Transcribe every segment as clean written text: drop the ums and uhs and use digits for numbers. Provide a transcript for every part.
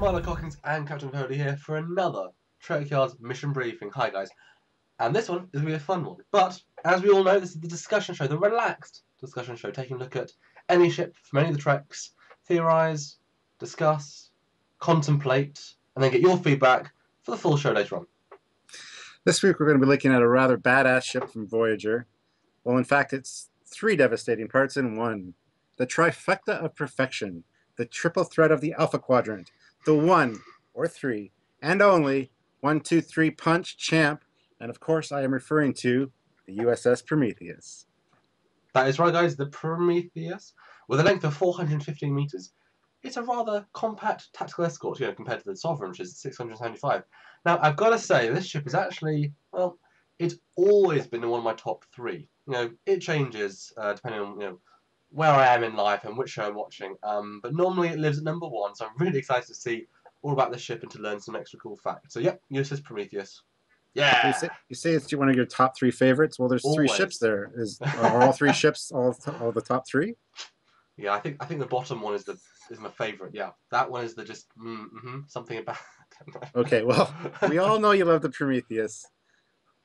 Milo Cockins and Captain Cody here for another Trek Yards mission briefing. Hi guys, and this one is going to be a fun one. But as we all know, this is the discussion show, the relaxed discussion show, taking a look at any ship from any of the treks, theorise, discuss, contemplate, and then get your feedback for the full show later on. This week we're going to be looking at a rather badass ship from Voyager. Well, in fact, it's three devastating parts in one. The trifecta of perfection, the triple threat of the Alpha Quadrant, the one, or three, and only 1, 2, 3 punch champ, and of course I am referring to the USS Prometheus. That is right, guys, the Prometheus, with a length of 415 metres. It's a rather compact tactical escort, compared to the Sovereign, which is 675. Now, I've got to say, this ship is actually, well, it's always been in one of my top three. It changes depending on, where I am in life and which show I'm watching. But normally it lives at number one, so I'm really excited to see all about this ship and to learn some extra cool facts. So, yep, USS Prometheus. Yeah. You say it's one of your top three favorites. Well, there's Always. three ships there. Are all three ships all the top three? Yeah, I think the bottom one is my favourite. Yeah, that one is the just something about. Okay, well, we all know you love the Prometheus.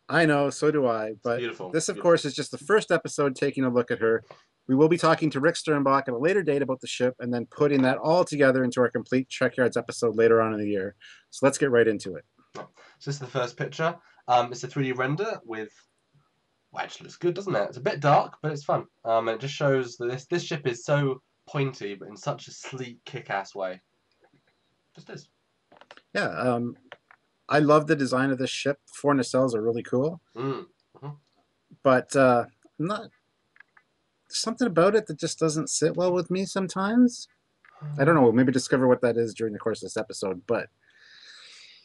I know, so do I. But beautiful. This, of course, is just the first episode taking a look at her. We will be talking to Rick Sternbach at a later date about the ship and then putting that all together into our complete Trek Yards episode later on in the year. So let's get right into it. So this is the first picture. It's a 3D render with... Well, actually looks good, doesn't it? It's a bit dark, but it's fun. And it just shows that this ship is so pointy, but in such a sleek, kick-ass way. Just is. Yeah, I love the design of this ship. The four nacelles are really cool. But not... something about it that just doesn't sit well with me sometimes. I don't know. We'll maybe discover what that is during the course of this episode. But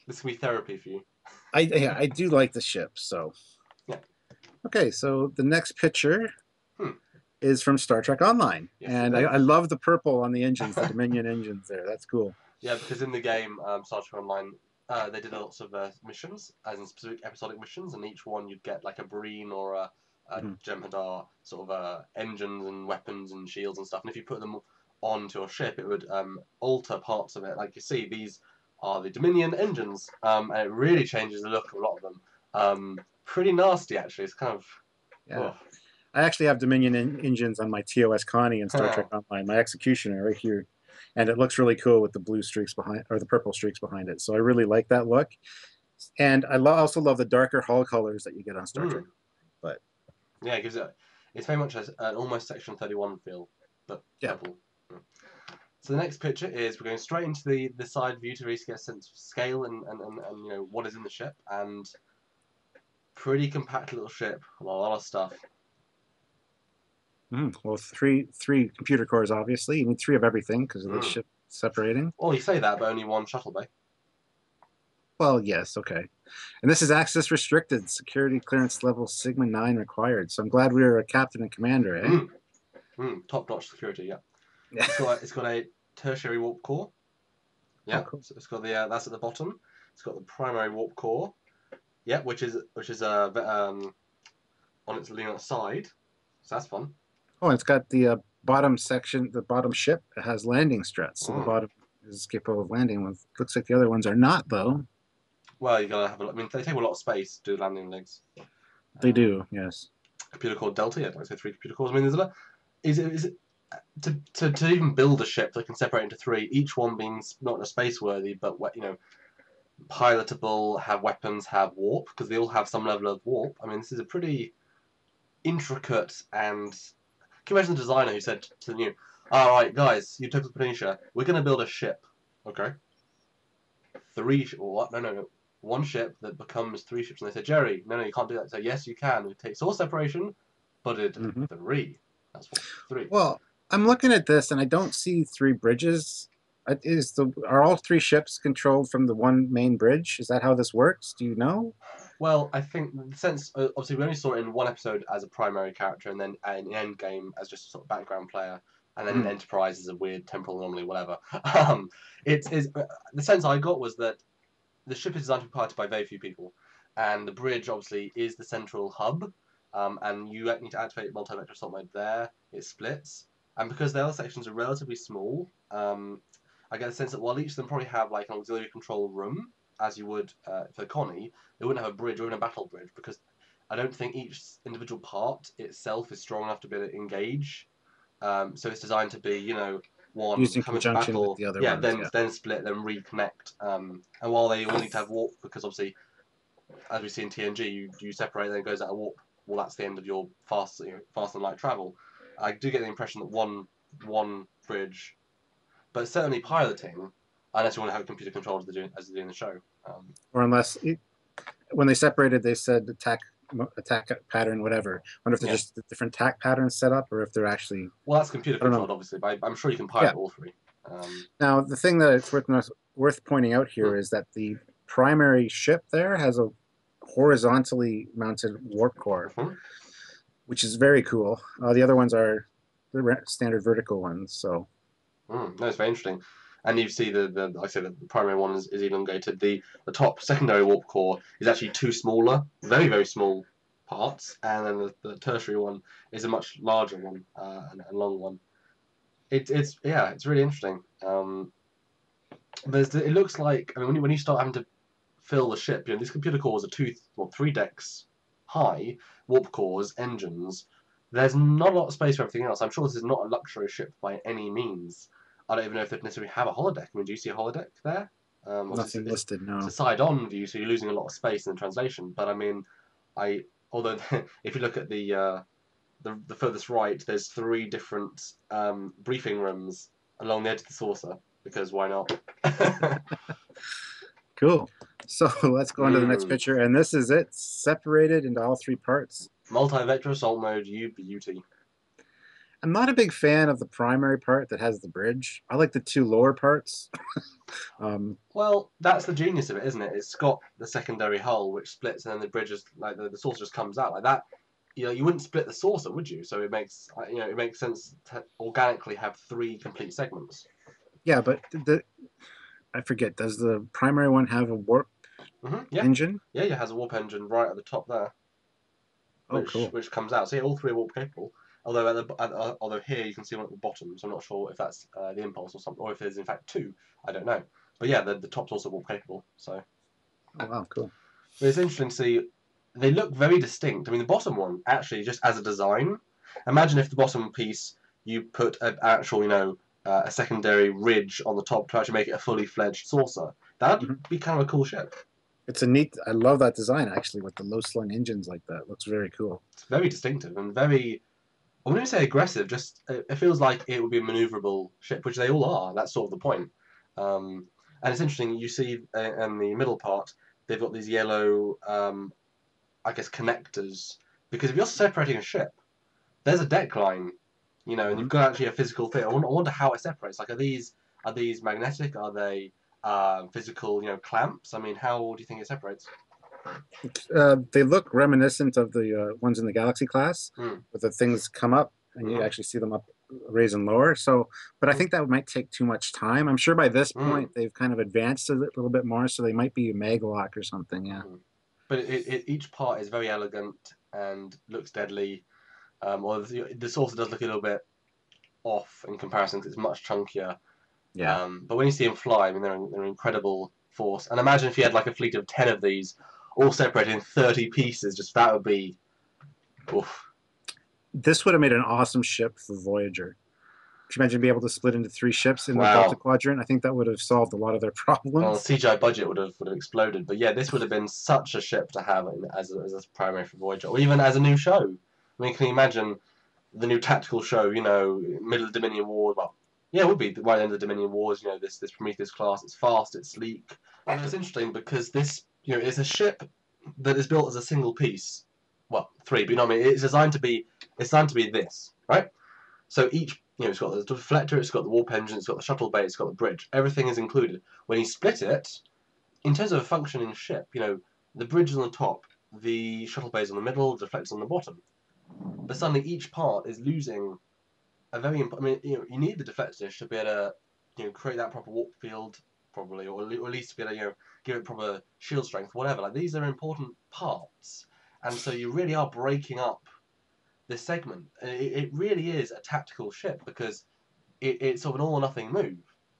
this will be therapy for you. I do like the ship. So yeah. Okay, so the next picture is from Star Trek Online, yes, and I love the purple on the engines, the Dominion engines there. That's cool. Yeah, because in the game Star Trek Online, they did lots of missions, as in specific episodic missions, and each one you'd get like a Breen or a Jem'Hadar sort of engines and weapons and shields and stuff. And if you put them onto a ship, it would alter parts of it. Like you see, these are the Dominion engines, and it really changes the look of a lot of them. Pretty nasty, actually. It's kind of... Yeah. Oh. I actually have Dominion engines on my TOS Connie in Star Trek Online, my Executioner right here. And it looks really cool with the blue streaks behind, or the purple streaks behind it. So I really like that look. And I also love the darker hull colors that you get on Star Trek. But yeah, it gives it... It's very much an almost Section 31 feel, but purple. So the next picture is, we're going straight into the side view to really get a sense of scale and what is in the ship. And pretty compact little ship, a lot of stuff. Well, three computer cores, obviously. You need three of everything because of the ship separating. Well, you say that, but only one shuttle bay. Well, yes, okay. And this is access restricted, security clearance level Sigma 9 required. So I'm glad we were a captain and commander, eh? Top-notch security, yeah. It's got a tertiary warp core. Yeah, cool. So it's got the that's at the bottom. It's got the primary warp core. Yeah, which is on its lunar side. So that's fun. Oh, it's got the bottom section, the bottom ship has landing struts. So the bottom is capable of landing. Well, looks like the other ones are not, though. Well, you gotta have a look. I mean, they take a lot of space to do landing legs. They do, yes. Computer core Delta, yeah, like I say, 3 computer cores. I mean, there's a lot. Is it to even build a ship that can separate into 3, each one being not just space worthy, but pilotable, have weapons, have warp, because they all have some level of warp. I mean, this is a pretty intricate and... Can you imagine the designer who said to the alright guys, you took the Phoenicia, we're going to build a ship. Okay. 1 ship that becomes 3 ships. And they said, Jerry, no, you can't do that. So yes, you can. We take source separation, but it's 3. That's what, 3. Well, I'm looking at this and I don't see 3 bridges. Are all 3 ships controlled from the one main bridge? Is that how this works? Do you know? Well, I think, since obviously we only saw it in one episode as a primary character, and then in Endgame as just a sort of background player, and then in Enterprise as a weird temporal anomaly, whatever. The sense I got was that the ship is designed to be piloted by very few people, and the bridge obviously is the central hub, and you need to activate multi-vector assault mode there. It splits, and because the other sections are relatively small, I get the sense that while each of them probably have like an auxiliary control room, as you would for Connie, they wouldn't have a bridge or even a battle bridge because I don't think each individual part itself is strong enough to be able to engage. So it's designed to be, one Used in come into conjunction with battle, the other yeah, ones. then split, then reconnect. And while they all need to have warp, because obviously, as we see in TNG, you separate, then it goes out of warp. Well, that's the end of your fast and light travel. I do get the impression that one bridge, but certainly piloting, unless you want to have computer controlled as they do in the show. Or unless when they separated, they said attack pattern, whatever. I wonder if they're just different attack patterns set up, or if they're actually. Well, that's computer controlled, obviously, but I'm sure you can pilot all three. Now, the thing that it's worth pointing out here is that the primary ship there has a horizontally mounted warp core, which is very cool. The other ones are the standard vertical ones. So, no, it's very interesting. And you see like I said, the primary one is elongated. The top secondary warp core is actually two smaller, very very small parts, and then the tertiary one is a much larger one and a long one. It's really interesting. But it looks like, I mean, when you start having to fill the ship, these computer cores are 3 decks high, warp cores, engines. There's not a lot of space for everything else. I'm sure this is not a luxury ship by any means. I don't even know if they necessarily have a holodeck. I mean, do you see a holodeck there? Nothing listed, no. It's a side-on view, so you're losing a lot of space in the translation. But I mean, although if you look at the furthest right, there's 3 different briefing rooms along the edge of the saucer, because why not? Cool. So let's go on to the next picture, and this is it, separated into all 3 parts. Multi-vector assault mode, you beauty. I'm not a big fan of the primary part that has the bridge. I like the 2 lower parts. Well, that's the genius of it, isn't it? It's got the secondary hull which splits, and then the bridge is like the saucer just comes out like that. You wouldn't split the saucer, would you? So it makes sense to organically have 3 complete segments. Yeah, but I forget. Does the primary one have a warp engine? Yeah, it has a warp engine right at the top there. Cool. Which comes out. So yeah, all 3 are warp capable. Although here you can see one at the bottom, so I'm not sure if that's the impulse or something, or if there's in fact 2. I don't know. But yeah, the top's also warp capable. So. Oh wow, cool. But it's interesting to see. They look very distinct. I mean, the bottom one actually, just as a design. Imagine if the bottom piece you put an actual, a secondary ridge on the top to actually make it a fully fledged saucer. That'd be kind of a cool ship. It's a neat. I love that design actually, with the low slung engines like that. It looks very cool. It's very distinctive and very. I wouldn't say aggressive. Just it feels like it would be a maneuverable ship, which they all are. That's sort of the point. And it's interesting. You see in the middle part, they've got these yellow, I guess, connectors. Because if you're separating a ship, there's a deck line, and you've got actually a physical thing. I wonder how it separates. Like, are these magnetic? Are they physical, clamps? I mean, how do you think it separates? They look reminiscent of the ones in the Galaxy class, where the things come up and you actually see them up, raise and lower. So, but I think that might take too much time. I'm sure by this point they've kind of advanced it a little bit more, so they might be a maglock or something. Yeah. But each part is very elegant and looks deadly. Or the saucer does look a little bit off in comparison because it's much chunkier. Yeah. But when you see them fly, I mean, they're an incredible force. And imagine if you had like a fleet of 10 of these, all separated in 30 pieces. Just that would be. Oof. This would have made an awesome ship for Voyager. Could you imagine being able to split into 3 ships in the Delta Quadrant? I think that would have solved a lot of their problems. Well, the CGI budget would have exploded. But yeah, this would have been such a ship to have as a primary for Voyager, or even as a new show. I mean, can you imagine the new tactical show? Middle of the Dominion Wars. Well, yeah, it would be right end of the Dominion Wars. This Prometheus class. It's fast. It's sleek. And it's interesting because this, it's a ship that is built as a single piece. Well, 3, but I mean, it's designed to be this, right? So each, it's got the deflector, it's got the warp engine, it's got the shuttle bay, it's got the bridge. Everything is included. When you split it, in terms of a functioning ship, the bridge is on the top, the shuttle bay is on the middle, the deflector's on the bottom. But suddenly each part is losing a very important. I mean, you need the deflector dish to be able to, create that proper warp field, probably, or at least to be able to, give it proper shield strength, whatever. Like, these are important parts. And so you really are breaking up this segment. It really is a tactical ship because it's sort of an all or nothing move.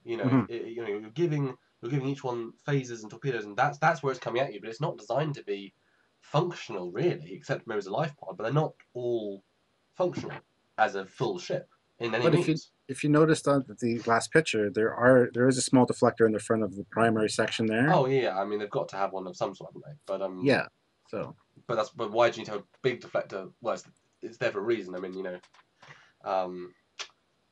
You know, Mhm. you're giving each one phasers and torpedoes, and that's where it's coming at you. But it's not designed to be functional, really, except maybe as a life pod. But they're not all functional as a full ship in any But means. if you noticed on the last picture, there is a small deflector in the front of the primary section there. Oh yeah, I mean they've got to have one of some sort, haven't they? Yeah. So But why do you need to have a big deflector? Well, it's there for a reason. I mean,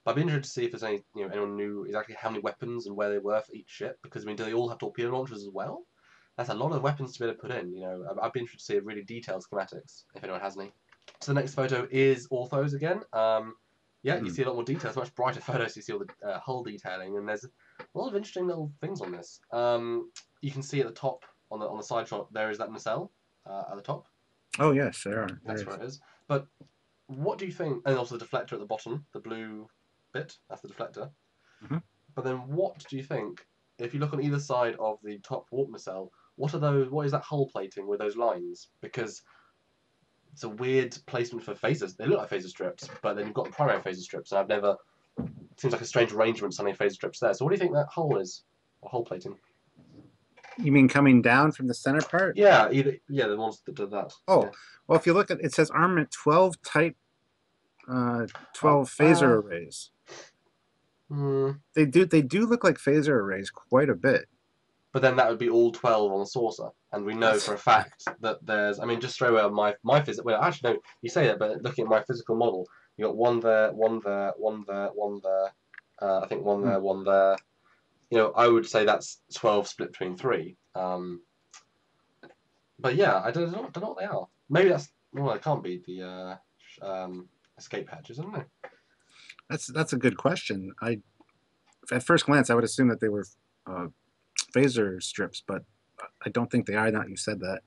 but I'd be interested to see if there's anyone knew exactly how many weapons and where they were for each ship. Because I mean, do they all have torpedo launchers as well? That's a lot of weapons to be able to put in. I'd be interested to see really detailed schematics if anyone has any. So the next photo is orthos again. Yeah, you see a lot more details, much brighter photos. You see all the hull detailing, and there's a lot of interesting little things on this. You can see at the top on the side shot there is that nacelle at the top. oh yes, there are. That's where it is. But what do you think? And also the deflector at the bottom, the blue bit. That's the deflector. Mhm. But then, what do you think? If you look on either side of the top warp nacelle, what are those? What is that hull plating with those lines? Because it's a weird placement for phasers. They look like phaser strips, but then you've got the primary phaser strips, and I've never. It seems like a strange arrangement, so many phaser strips there. So what do you think that hull is? Or hull plating? You mean coming down from the center part? Yeah, the ones that do that. Oh, yeah. well, if you look at it, says armament 12 type, 12 phaser arrays. They do look like phaser arrays quite a bit. But then that would be all 12 on the saucer, and we know for a fact that there's. I mean, just straight away on my physical. Well, actually, no, you say that, but looking at my physical model, you got one there, one there, one there, one there. I think one there, one there. I would say that's 12 split between 3. But yeah, I don't know what they are. Maybe that's well, it can't be the escape hatches, I don't know. That's a good question. At first glance, I would assume that they were phaser strips, but I don't think they are. Now you said that.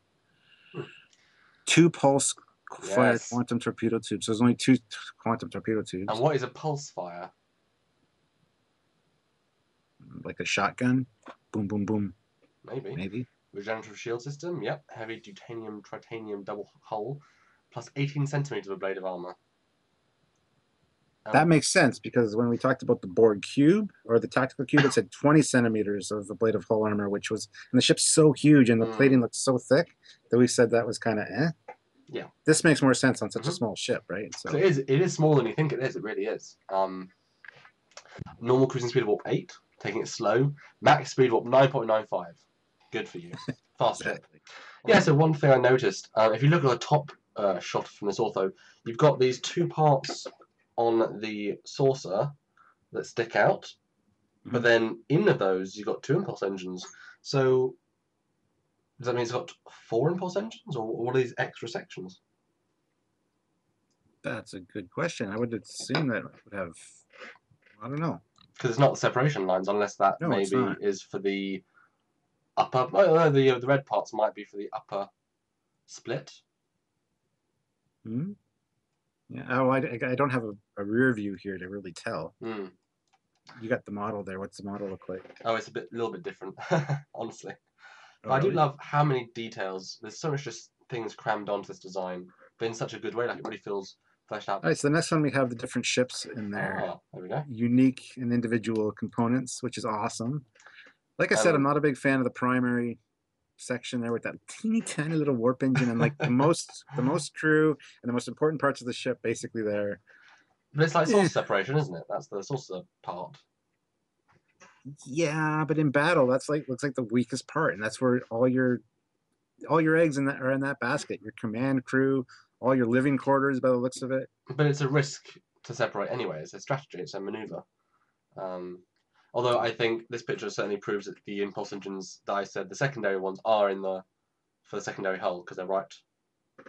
2 pulse fired quantum torpedo tubes. So there's only 2 quantum torpedo tubes. And what is a pulse fire? Like a shotgun? Boom, boom, boom. Maybe. Regenerative shield system, yep. Heavy deuterium titanium double hull, plus 18 centimeters of blade of armor. That makes sense, because when we talked about the Borg cube or the tactical cube, it said 20 centimeters of the blade of hull armor, which was, and the ship's so huge and the plating looks so thick that we said that was kind of eh. Yeah. This makes more sense on such a small ship, right? So it is smaller than you think it is. It really is. Normal cruising speed of warp 8, taking it slow. Max speed of warp 9.95. Good for you. Fast ship. Yeah, so one thing I noticed, if you look at the top shot from this ortho, you've got these 2 parts on the saucer that stick out, but then in those you've got 2 impulse engines. So does that mean it's got 4 impulse engines, or what are these extra sections? That's a good question. I would assume that it would have, I don't know. Because it's not the separation lines, unless that maybe is for the upper. Oh, the red parts might be for the upper split. Hmm. Yeah. Oh, I don't have a rear view here to really tell. You got the model there. What's the model look like? Oh, it's a little bit different, honestly. But I do love how many details. There's so much just things crammed onto this design, but in such a good way. Like it really feels fleshed out. All right. So the next one we have the different ships in there. Oh, there we go. Unique and individual components, which is awesome. Like I said, I'm not a big fan of the primary section there with that teeny tiny little warp engine and like the most crew and the most important parts of the ship basically there. But it's like saucer separation, isn't it? That's the saucer part. Yeah, but in battle, that's looks like the weakest part, and that's where all your eggs are in that basket. Your command crew, all your living quarters, by the looks of it. But it's a risk to separate anyway. It's a strategy. It's a maneuver. Although I think this picture certainly proves that the impulse engines that I said, the secondary ones, are for the secondary hull, because they're right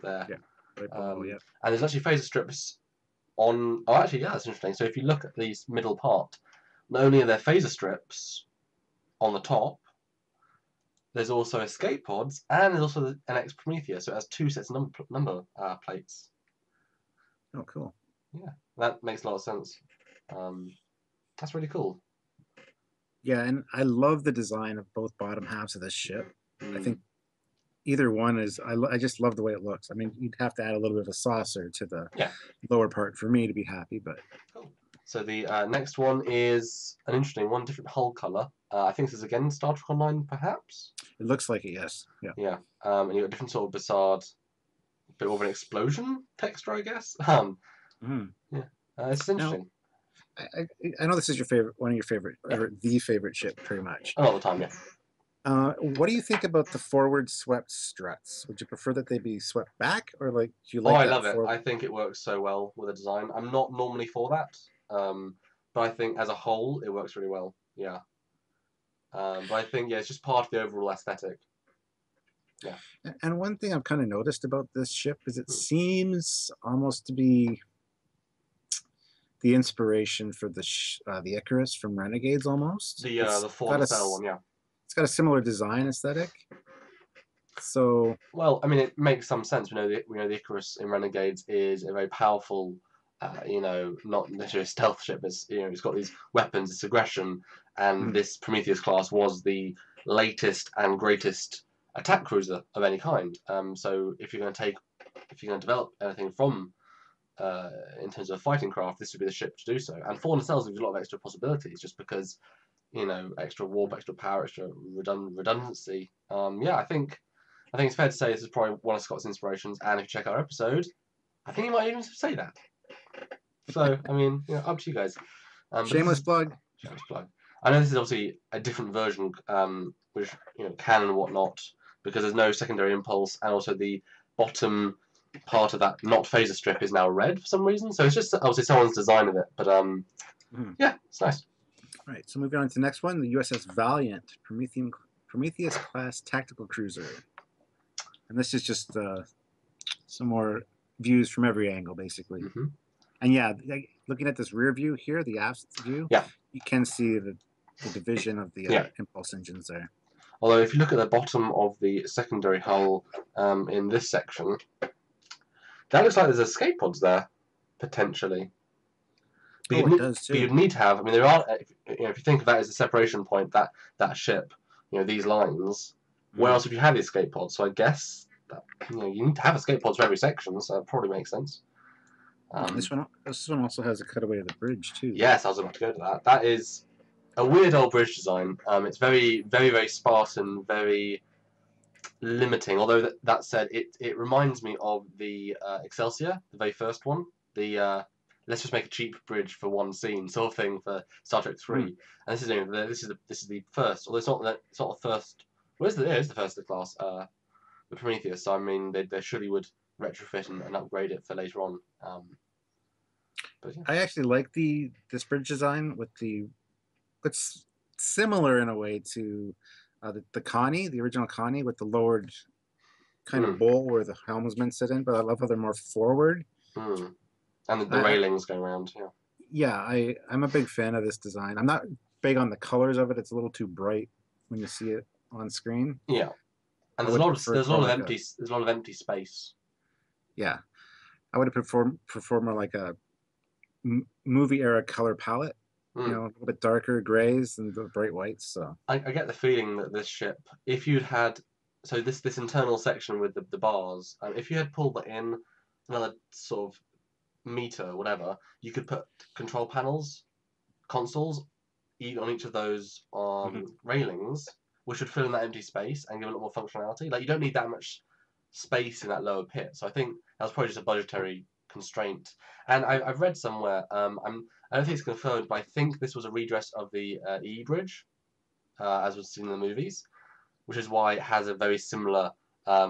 there. Yeah. Right below, yeah. And there's actually phaser strips on. Oh, actually, yeah, that's interesting. So if you look at the middle part, not only are there phaser strips on the top, there's also escape pods, and there's also an NX Prometheus. So it has 2 sets of number plates. Oh, cool. Yeah, that makes a lot of sense. That's really cool. Yeah, and I love the design of both bottom halves of this ship. I think either one is, I just love the way it looks. I mean, you'd have to add a little bit of a saucer to the lower part for me to be happy, but. Cool. So the next one is an interesting one, different hull color. I think this is again Star Trek Online, perhaps. It looks like it, yes. Yeah. Yeah. And you got different sort of Bassard, bit more of an explosion texture, I guess. Yeah. It's interesting. I know this is your favorite, one of your favorite, or the favorite ship, pretty much. All the time, yeah. What do you think about the forward swept struts? Would you prefer that they be swept back, or like do you like? I love it. I think it works so well with the design. I'm not normally for that, but I think as a whole it works really well. Yeah. But I think it's just part of the overall aesthetic. Yeah. And one thing I've kind of noticed about this ship is it seems almost to be the inspiration for the Icarus from Renegades, almost. The full nacelle one, yeah. It's got a similar design aesthetic. So well, I mean, it makes some sense. We know the Icarus in Renegades is a very powerful, not necessarily a stealth ship. It's it's got these weapons, this aggression, and this Prometheus class was the latest and greatest attack cruiser of any kind. So if you're going to develop anything from in terms of fighting craft, this would be the ship to do so. And four nacelles gives a lot of extra possibilities, just because extra warp, extra power, extra redundancy. Yeah, I think it's fair to say this is probably one of Scott's inspirations. And if you check our episode, I think he might even say that. So I mean, up to you guys. Shameless plug. Shameless plug. I know this is obviously a different version, which can and whatnot, because there's no secondary impulse, and also the bottom part of that not phaser strip is now red for some reason. So it's just obviously someone's design of it, but yeah, it's nice. All right, so moving on to the next one, the USS Valiant, Prometheus class tactical cruiser, and this is just some more views from every angle, basically. And yeah, looking at this rear view here, the aft view, you can see the division of the impulse engines there. Although if you look at the bottom of the secondary hull in this section, that looks like there's escape pods there, potentially. But it does too. But you'd need to have. I mean, there are. If you think of that as a separation point, that ship, these lines. Where else would you have the escape pods? So I guess that you need to have escape pods for every section. So that probably makes sense. This one also has a cutaway of the bridge too. Yes, I was about to go to that. That is a weird old bridge design. It's very, very, very Spartan, very limiting. Although that said, it reminds me of the Excelsior, the very first one. The let's just make a cheap bridge for one scene sort of thing for Star Trek 3. And this is the first. Although it's not the first. Well, it is the first of the class. The Prometheus. So I mean, they surely would retrofit and upgrade it for later on. But yeah. I actually like this bridge design with it's similar in a way to the Connie, the original Connie, with the lowered kind of bowl where the helmsmen sit in. But I love how they're more forward. And the railings go around. Yeah, I'm a big fan of this design. I'm not big on the colors of it. It's a little too bright when you see it on screen. Yeah, and there's a lot of empty space. Yeah, I would have preferred more like a movie era color palette. A little bit darker grays and the bright whites. So I get the feeling that this ship, if you'd had this internal section with the bars, if you had pulled that in another sort of meter or whatever, you could put control panels, consoles, on each of those railings, which would fill in that empty space and give a lot more functionality. Like, you don't need that much space in that lower pit. So I think that was probably just a budgetary constraint. And I've read somewhere, I don't think it's confirmed, but I think this was a redress of the E bridge, as was seen in the movies, which is why it has a very similar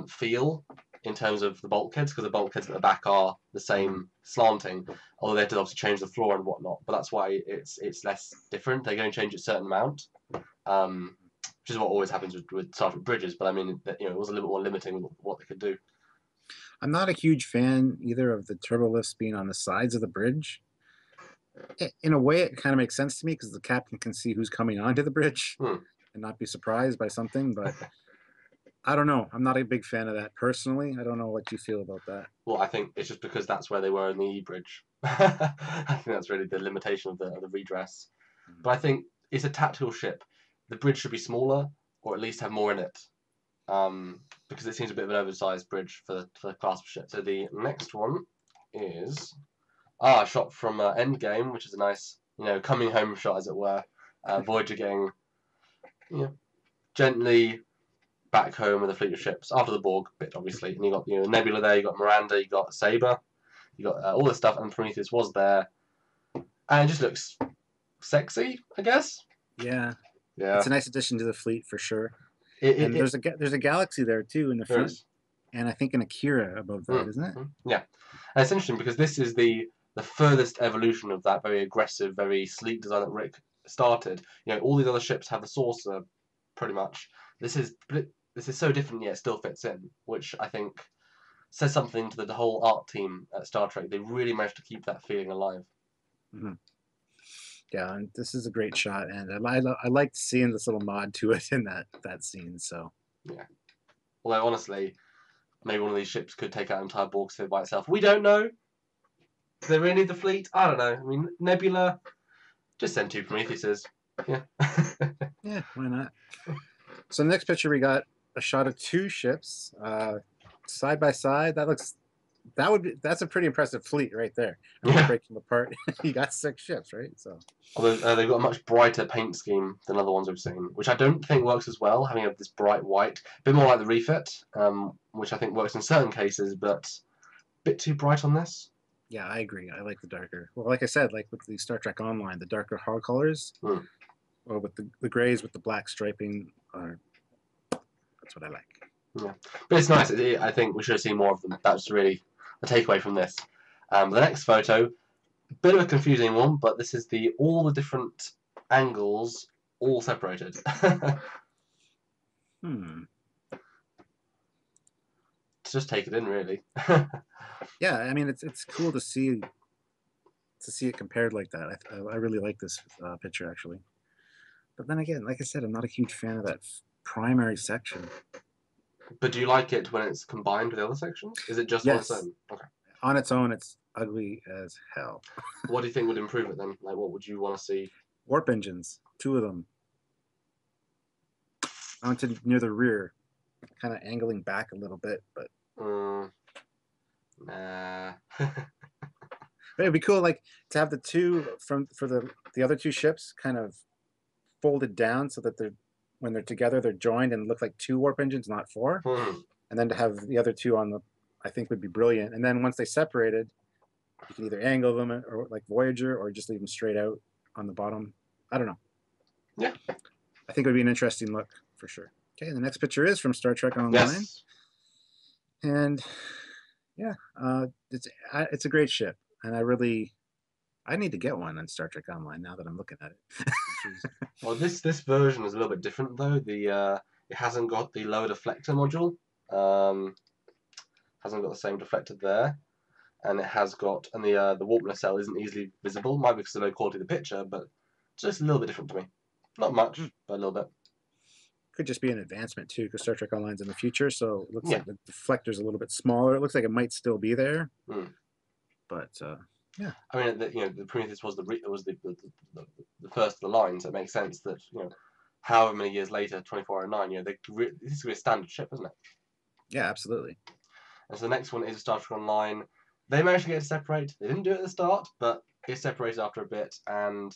feel in terms of the bulkheads, because the bulkheads at the back are the same slanting, although they had to obviously change the floor and whatnot. But that's why it's less different. They're going to change a certain amount, which is what always happens with Star Trek bridges. But I mean, it was a little bit more limiting with what they could do. I'm not a huge fan either of the turbo lifts being on the sides of the bridge. In a way, it kind of makes sense to me because the captain can see who's coming onto the bridge and not be surprised by something. But I don't know. I'm not a big fan of that personally. I don't know what you feel about that. Well, I think it's just because that's where they were in the E bridge. I think that's really the limitation of the redress. But I think it's a tactical ship. The bridge should be smaller, or at least have more in it, because it seems a bit of an oversized bridge for the class of ship. So the next one is Ah, a shot from Endgame, which is a nice, coming home shot, as it were. Voyager getting, you know, gently back home with the fleet of ships after the Borg bit, obviously. And you got Nebula there, you got Miranda, you got Saber, you got all this stuff, and Prometheus was there, and it just looks sexy, I guess. Yeah, Yeah. it's a nice addition to the fleet for sure. And there's a galaxy there too in the front, and I think an Akira above that, isn't it? Yeah, and it's interesting because this is the furthest evolution of that very aggressive, very sleek design that Rick started. All these other ships have the saucer, pretty much. This is so different, yet it still fits in, which I think says something to the whole art team at Star Trek. They really managed to keep that feeling alive. Mm-hmm. Yeah, and this is a great shot, and I liked seeing this little nod to it in that scene. So yeah, although honestly, maybe one of these ships could take out an entire Borg sphere by itself. We don't know. Do they really need the fleet? I don't know. I mean, Nebula, just send 2 Prometheuses. Yeah. Yeah, why not? So the next picture we got a shot of 2 ships side by side. That's a pretty impressive fleet right there. Yeah. Break them apart. You got 6 ships, right? So although they've got a much brighter paint scheme than other ones we've seen, which I don't think works as well, having this bright white. A bit more like the refit, which I think works in certain cases, but a bit too bright on this. Yeah, I agree. I like the darker. Well, like I said, like with the Star Trek Online, the darker hard colors, or with the grays with the black striping, that's what I like. Yeah, but it's nice. I think we should have seen more of them. That's really the takeaway from this. The next photo, a bit of a confusing one, but this is all the different angles all separated. Just take it in, really. Yeah, I mean it's cool to see it compared like that. I really like this picture actually. But then again, like I said, I'm not a huge fan of that primary section. But do you like it when it's combined with the other sections? Is it just on its own? Okay. On its own, it's ugly as hell. What do you think would improve it then? Like, what would you want to see? Warp engines, 2 of them. I went to near the rear, kind of angling back a little bit, but. Nah. But it'd be cool, like to have the 2 for the other 2 ships kind of folded down so that when they're together they're joined and look like 2 warp engines, not 4. And then to have the other 2 on I think would be brilliant. And then once they separated, you can either angle them or like Voyager, or just leave them straight out on the bottom. I don't know. Yeah. I think it would be an interesting look for sure. Okay, the next picture is from Star Trek Online. Yes. And yeah, it's a great ship, and I need to get one on Star Trek Online now that I'm looking at it. Well, this version is a little bit different though. It hasn't got the lower deflector module. Hasn't got the same deflector there, and it has got, and the warp nacelle isn't easily visible. Might be because of the low quality of the picture, but just a little bit different to me. Not much, but a little bit. Could just be an advancement too, because Star Trek Online's in the future, so it looks like the deflector's a little bit smaller. It looks like it might still be there, but yeah. I mean, the Prometheus was the first of the line, so it makes sense that however many years later, 2409, this is a standard ship, isn't it? Yeah, absolutely. And so the next one is Star Trek Online. They managed to get it separate. They didn't do it at the start, but it's separated after a bit. And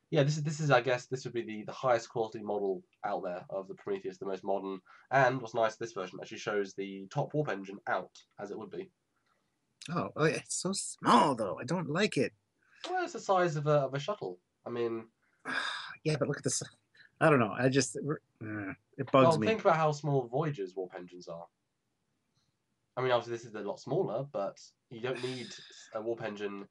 yeah, this is I guess this would be the highest quality model out there of the Prometheus, the most modern. And what's nice, this version actually shows the top warp engine out as it would be. Oh, it's so small though. I don't like it. Well, it's the size of a shuttle. I mean, yeah, but look at this. I don't know. It bugs me. Think about how small Voyager's warp engines are. I mean, obviously this is a lot smaller, but you don't need a warp engine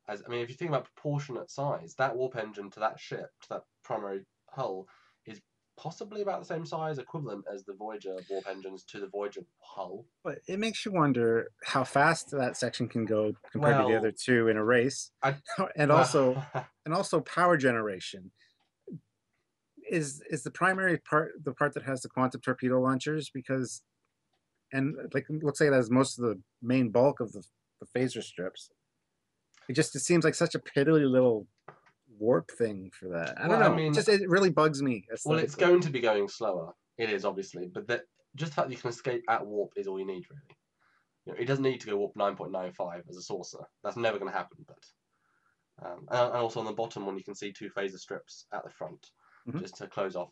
if you think about proportionate size, that warp engine to that ship, to that primary hull, is possibly about the same size, equivalent as the Voyager warp engines to the Voyager hull. But it makes you wonder how fast that section can go compared to the other 2 in a race, and also power generation. Is the primary part the part that has the quantum torpedo launchers? Because, and like it looks like it has most of the main bulk of the phaser strips. It seems like such a piddly little warp thing for that. I don't know. I mean, it really bugs me. Well, it's going to be going slower. It is, obviously, but just the fact that you can escape at warp is all you need, really. You know, it doesn't need to go warp 9.95 as a saucer. That's never going to happen. But and also on the bottom one, you can see 2 phaser strips at the front, just to close off.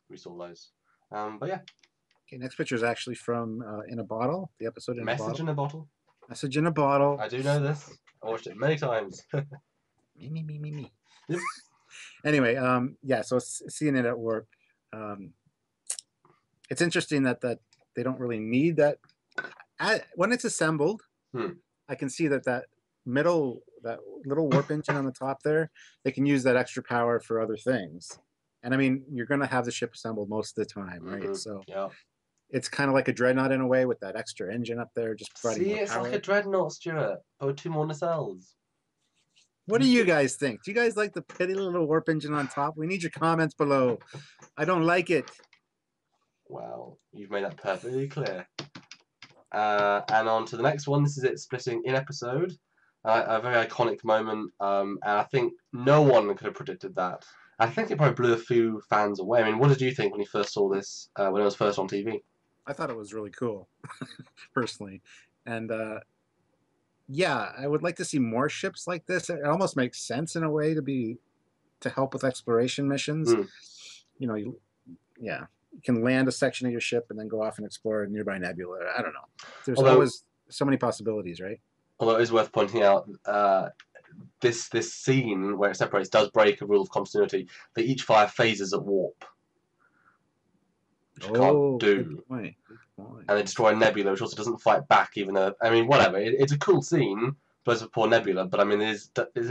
We saw those. But yeah. Okay, next picture is actually from In a Bottle, the episode In a Bottle. Message in a Bottle. Message in a Bottle. I do know this. I watched it many times. Me. Yep. Anyway, yeah, so seeing it at work, it's interesting that they don't really need that. When it's assembled, I can see that little warp engine on the top there, they can use that extra power for other things. And I mean, you're going to have the ship assembled most of the time, right? So yeah. It's kind of like a dreadnought in a way with that extra engine up there, just providing more it's power. like a dreadnought, Stuart, but with 2 more nacelles. What do you guys think? Do you guys like the petty little warp engine on top? We need your comments below. I don't like it. Well, you've made that perfectly clear. And on to the next one. This is it splitting in episode. A very iconic moment. And I think no one could have predicted that. I think it probably blew a few fans away. I mean, what did you think when you first saw this, when it was first on TV? I thought it was really cool, personally. And yeah, I would like to see more ships like this. It almost makes sense in a way to help with exploration missions. You know, you can land a section of your ship and then go off and explore a nearby nebula. I don't know. There's always so many possibilities, right? Although it is worth pointing out, this scene where it separates does break a rule of continuity. They each fire phasers at warp, which you can't do. Good point. And they destroy a nebula, which also doesn't fight back, even though, I mean, whatever. It's a cool scene, but it's a poor nebula. But I mean, it's a bit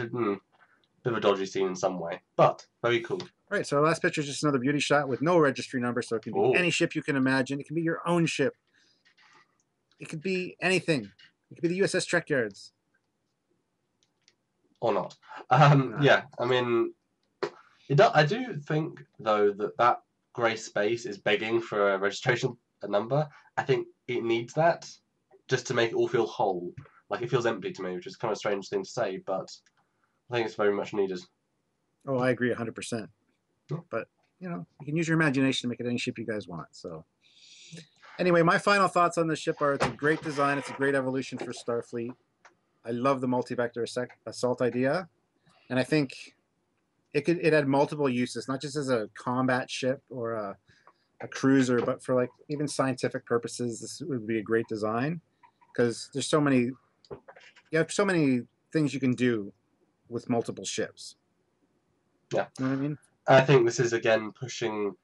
of a dodgy scene in some way, but very cool. All right, so our last picture is just another beauty shot with no registry number, so it can be any ship you can imagine. It can be your own ship. It could be anything. It could be the USS Trek Yards. Or not. Yeah, I mean, I do think, though, that grey space is begging for a registration number. I think it needs that just to make it all feel whole. Like, it feels empty to me, which is kind of a strange thing to say, but I think it's very much needed. Oh, I agree 100%. But, you know, you can use your imagination to make it any ship you guys want. So, anyway, my final thoughts on this ship are it's a great design. It's a great evolution for Starfleet. I love the multi-vector assault idea. And I think it had multiple uses, not just as a combat ship or a cruiser, but for like even scientific purposes, this would be a great design because there's you have so many things you can do with multiple ships. Yeah. You know what I mean? I think this is, again, pushing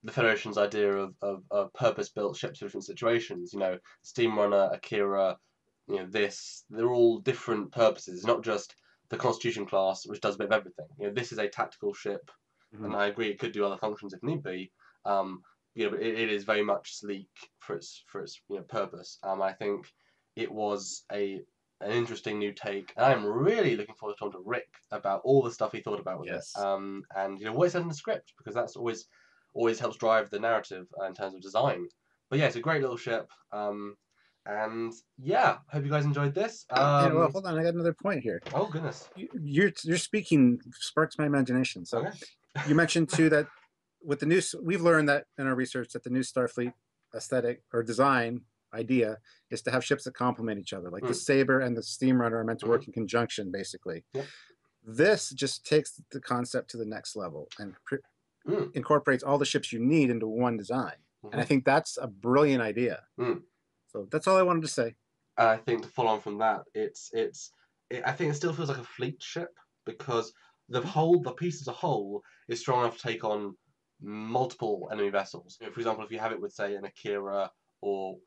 the Federation's idea of purpose-built ships for different situations. You know, Steamrunner, Akira, you know, they're all different purposes. It's not just the Constitution class, which does a bit of everything. You know, this is a tactical ship, and I agree it could do other functions if need be. You know, but it is very much sleek for its purpose. I think it was an interesting new take. And I'm really looking forward to talking to Rick about all the stuff he thought about with it. And you know what he said in the script, because that's always helps drive the narrative in terms of design. But yeah, it's a great little ship. And yeah, hope you guys enjoyed this. Yeah, well, hold on, I got another point here. Oh goodness, you're speaking sparks my imagination. So you mentioned too that with the new, we've learned that in our research that the new Starfleet aesthetic or design idea is to have ships that complement each other, like the Saber and the Steamrunner are meant to work in conjunction, basically. This just takes the concept to the next level and incorporates all the ships you need into one design. And I think that's a brilliant idea. So that's all I wanted to say. I think to follow on from that, I think it still feels like a fleet ship because the piece as a whole is strong enough to take on multiple enemy vessels. You know, for example, if you have it with, say, an Akira or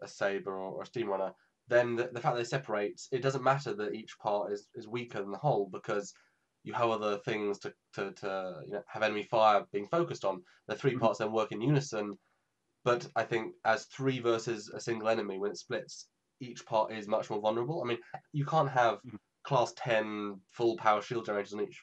a Saber or a Steamrunner, then the fact that they separate, it doesn't matter that each part is weaker than the whole because you have other things to have enemy fire being focused on. The 3 parts then work in unison. But I think as 3 versus a single enemy, when it splits, each part is much more vulnerable. I mean, you can't have class 10 full power shield generators on each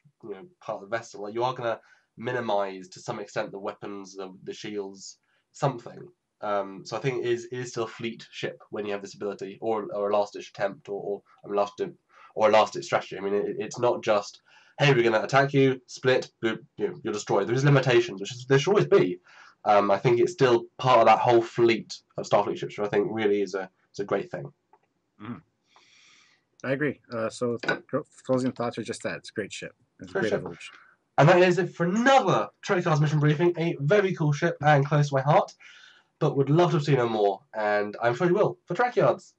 part of the vessel. Like, you are going to minimize to some extent the weapons, the shields, something. So I think it is still a fleet ship when you have this ability, or a last-ditch attempt, or a last-ditch strategy. I mean, it's not just, hey, we're going to attack you, split, you're destroyed. There's limitations, which there should always be. I think it's still part of that whole fleet of Starfleet ships, which I think really is a great thing. I agree. So closing thoughts are just that. It's a great ship. It's a Great great ship. evolution. And that is it for another Trade Cards mission briefing. A very cool ship and close to my heart, but would love to have seen her more, and I'm sure you will for Track Yards.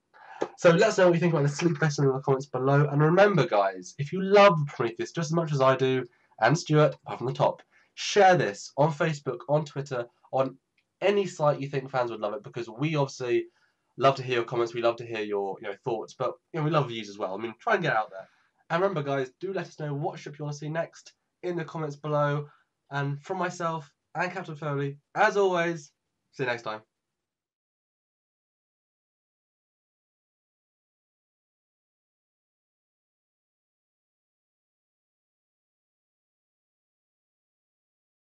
So let us know what you think about the sleep vessel in the comments below. And remember, guys, if you love Prometheus just as much as I do, and Stuart, apart from the top, share this on Facebook, on Twitter, on any site you think fans would love it, because we obviously love to hear your comments. We love to hear your thoughts, but we love views as well. I mean, try and get out there. And remember, guys, do let us know what ship you want to see next in the comments below. And from myself and Captain Foley, as always, see you next time.